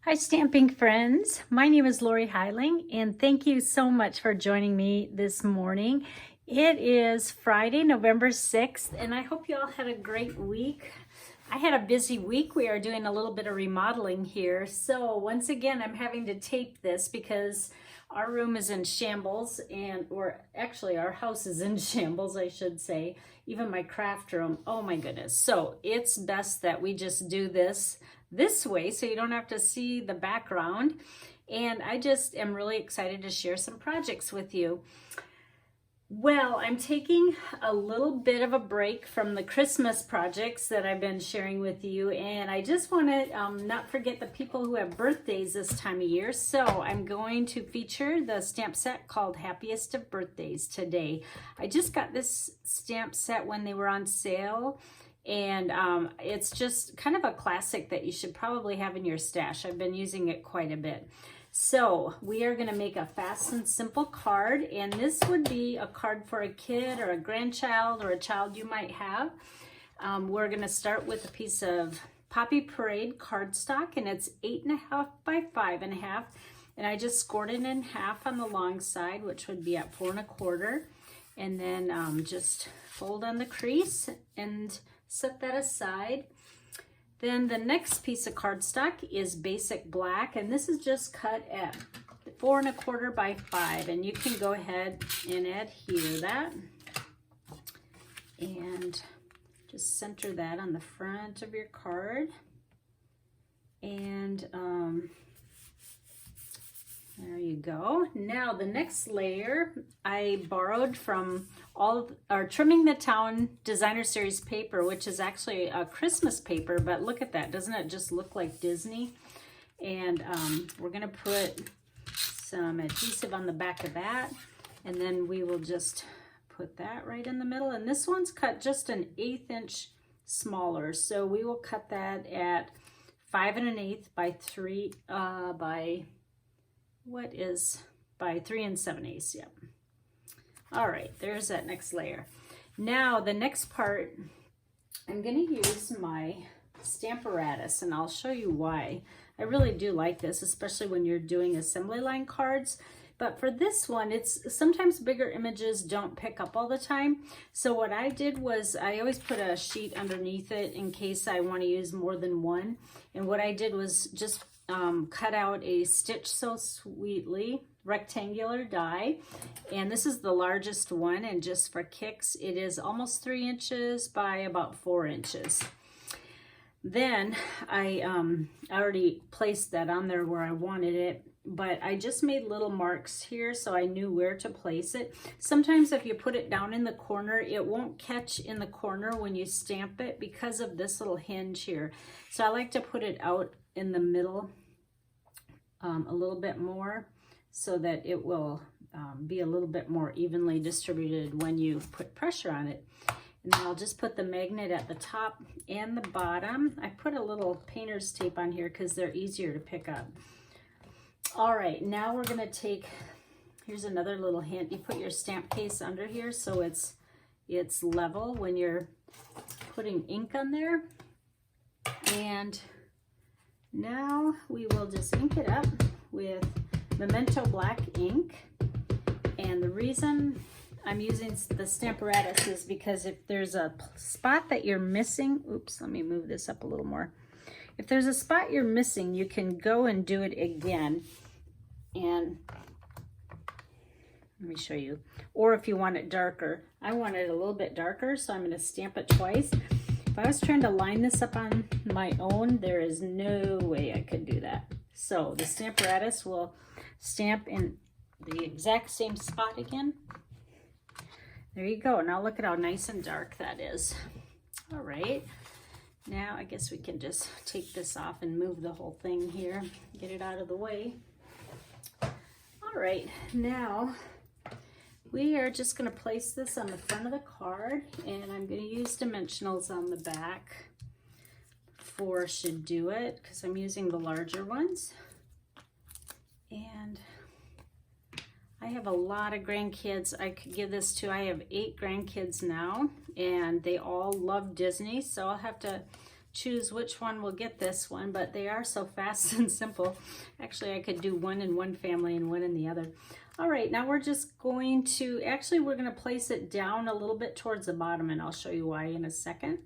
Hi, stamping friends. My name is Lorri Heiling, and thank you so much for joining me this morning. It is Friday, November 6th, and I hope you all had a great week. I had a busy week. We are doing a little bit of remodeling here. So once again, I'm having to tape this because our room is in shambles, or actually our house is in shambles, I should say. Even my craft room, oh my goodness. So it's best that we just do this way so you don't have to see the background. And I just am really excited to share some projects with you. Well, I'm taking a little bit of a break from the Christmas projects that I've been sharing with you, and I just want to not forget the people who have birthdays this time of year. So I'm going to feature the stamp set called Happiest of Birthdays today. I just got this stamp set when they were on sale, and it's just kind of a classic that you should probably have in your stash. I've been using it quite a bit. So we are going to make a fast and simple card, and this would be a card for a kid or a grandchild or a child you might have. We're going to start with a piece of Poppy Parade cardstock, and it's 8.5 by 5.5, and I just scored it in half on the long side, which would be at 4.25, and then just fold on the crease and set that aside. Then the next piece of cardstock is basic black, and this is just cut at 4.25 by 5, and you can go ahead and adhere that and just center that on the front of your card. And there you go. Now the next layer I borrowed from our Trimming the Town Designer Series paper, which is actually a Christmas paper, but look at that. Doesn't it just look like Disney? And we're gonna put some adhesive on the back of that, and then we will just put that right in the middle. And this one's cut just an 1/8 inch smaller, so we will cut that at 5 1/8 by 3 by 3 7/8. Yep. All right, there's that next layer. Now the next part, I'm going to use my Stamparatus, and I'll show you why. I really do like this, especially when you're doing assembly line cards. But for this one, it's sometimes bigger images don't pick up all the time. So what I did was I always put a sheet underneath it in case I want to use more than one. And what I did was just cut out a Stitch So Sweetly rectangular die, and this is the largest one, and just for kicks it is almost 3 inches by about 4 inches. Then I already placed that on there where I wanted it, but I just made little marks here so I knew where to place it. Sometimes if you put it down in the corner, it won't catch in the corner when you stamp it because of this little hinge here. So I like to put it out in the middle a little bit more so that it will be a little bit more evenly distributed when you put pressure on it. And then I'll just put the magnet at the top and the bottom. I put a little painter's tape on here because they're easier to pick up. All right, now we're gonna take, here's another little hint. You put your stamp case under here so it's level when you're putting ink on there. And now we will just ink it up with Memento Black ink. And the reason I'm using the Stamparatus is because if there's a spot that you're missing, oops, let me move this up a little more. If there's a spot you're missing, you can go and do it again. And let me show you. Or if you want it darker. I want it a little bit darker, so I'm going to stamp it twice. If I was trying to line this up on my own, there is no way I could do that. So the Stamparatus will stamp in the exact same spot again. There you go. Now look at how nice and dark that is. All right. Now I guess we can just take this off and move the whole thing here, get it out of the way. All right. Now we are just going to place this on the front of the card, and I'm going to use dimensionals on the back. 4 should do it because I'm using the larger ones. And I have a lot of grandkids I could give this to. I have 8 grandkids now, and they all love Disney, so I'll have to choose which one will get this one, but they are so fast and simple. Actually, I could do one in one family and one in the other. All right, now we're just going to, actually we're going to place it down a little bit towards the bottom, and I'll show you why in a second.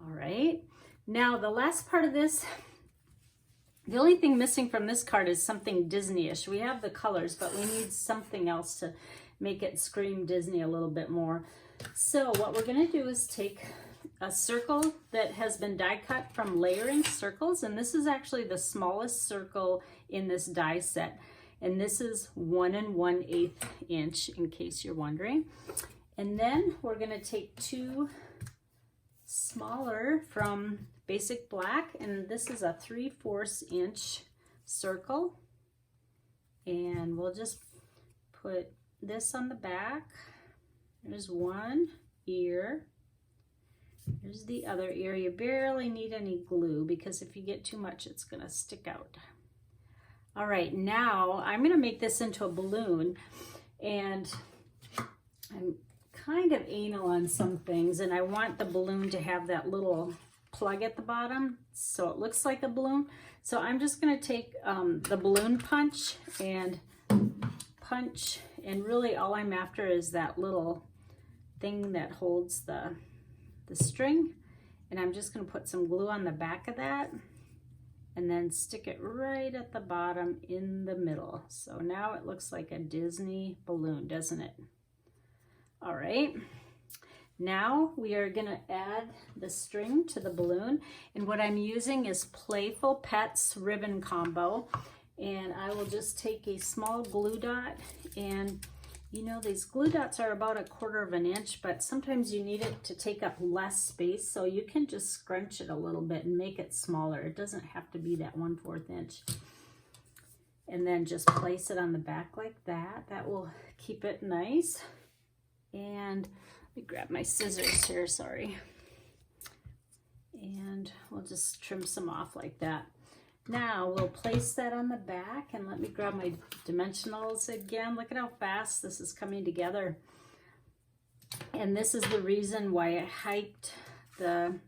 All right, now the last part of this, the only thing missing from this card is something Disney-ish. We have the colors, but we need something else to make it scream Disney a little bit more. So what we're going to do is take a circle that has been die cut from layering circles, and this is actually the smallest circle in this die set, and this is 1 1/8 inch, in case you're wondering. And then we're going to take 2 smaller from Basic Black, and this is a 3/4 inch circle, and we'll just put this on the back. There's one ear. Here's the other ear. You barely need any glue, because if you get too much, it's gonna stick out. All right, now I'm gonna make this into a balloon, and I'm kind of anal on some things, and I want the balloon to have that little plug at the bottom so it looks like a balloon. So I'm just gonna take the balloon punch, and really all I'm after is that little thing that holds the string, and I'm just going to put some glue on the back of that and then stick it right at the bottom in the middle. So now it looks like a Disney balloon, doesn't it? All right, now we are going to add the string to the balloon, and what I'm using is Playful Pets ribbon combo, and I will just take a small glue dot, and you know, these glue dots are about 1/4 inch, but sometimes you need it to take up less space, so you can just scrunch it a little bit and make it smaller. It doesn't have to be that 1/4 inch. And then just place it on the back like that. That will keep it nice. And let me grab my scissors here, sorry. And we'll just trim some off like that. Now we'll place that on the back, and let me grab my dimensionals again. Look at how fast this is coming together. And this is the reason why I hiked the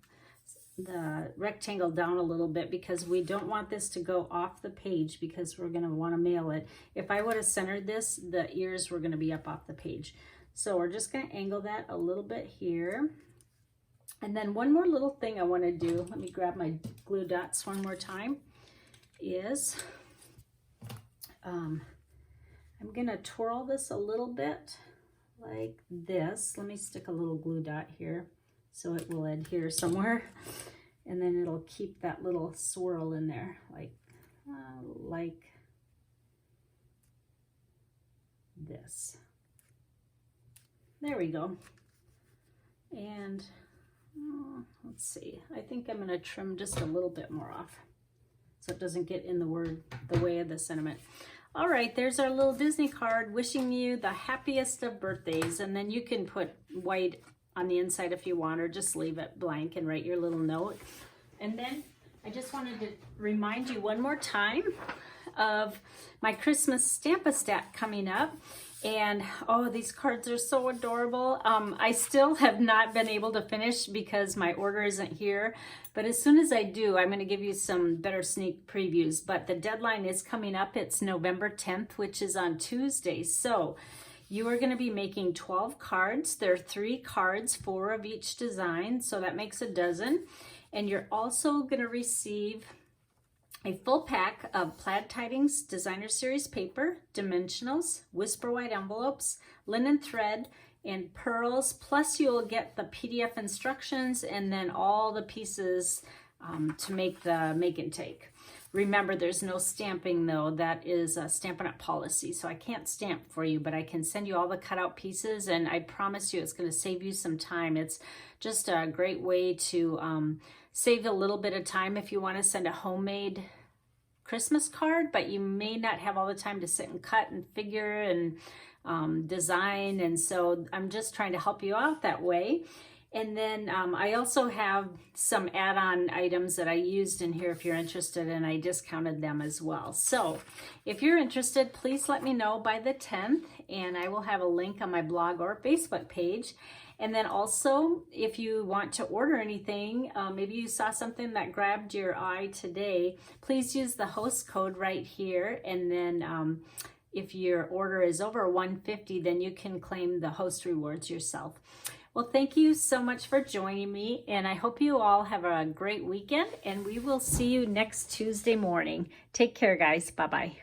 rectangle down a little bit, because we don't want this to go off the page, because we're going to want to mail it. If I would have centered this, the ears were going to be up off the page. So we're just going to angle that a little bit here. And then one more little thing I want to do, let me grab my glue dots one more time, is I'm going to twirl this a little bit like this. Let me stick a little glue dot here so it will adhere somewhere, and then it'll keep that little swirl in there, like this. There we go. And let's see, I think I'm going to trim just a little bit more off so it doesn't get in the way of the sentiment. All right, there's our little Disney card wishing you the happiest of birthdays, and then you can put white on the inside if you want, or just leave it blank and write your little note. And then I just wanted to remind you one more time of my Christmas Stamp-A-Stat coming up. And oh, these cards are so adorable. I still have not been able to finish because my order isn't here, but as soon as I do, I'm going to give you some better sneak previews. But the deadline is coming up. It's November 10th, which is on Tuesday. So you are going to be making 12 cards. There are 3 cards, 4 of each design, so that makes a dozen. And you're also going to receive a full pack of Plaid Tidings Designer Series paper, dimensionals, whisper white envelopes, linen thread, and pearls. Plus you'll get the PDF instructions and then all the pieces to make the make and take. Remember, there's no stamping though. That is a Stampin' Up! Policy, so I can't stamp for you, but I can send you all the cutout pieces, and I promise you it's going to save you some time. It's just a great way to save a little bit of time if you want to send a homemade Christmas card, but you may not have all the time to sit and cut and figure and design, and so I'm just trying to help you out that way. And then I also have some add-on items that I used in here if you're interested, and I discounted them as well. So if you're interested, please let me know by the 10th, and I will have a link on my blog or Facebook page. And then also, if you want to order anything, maybe you saw something that grabbed your eye today, please use the host code right here. And then if your order is over $150, then you can claim the host rewards yourself. Well, thank you so much for joining me, and I hope you all have a great weekend, and we will see you next Tuesday morning. Take care, guys. Bye-bye.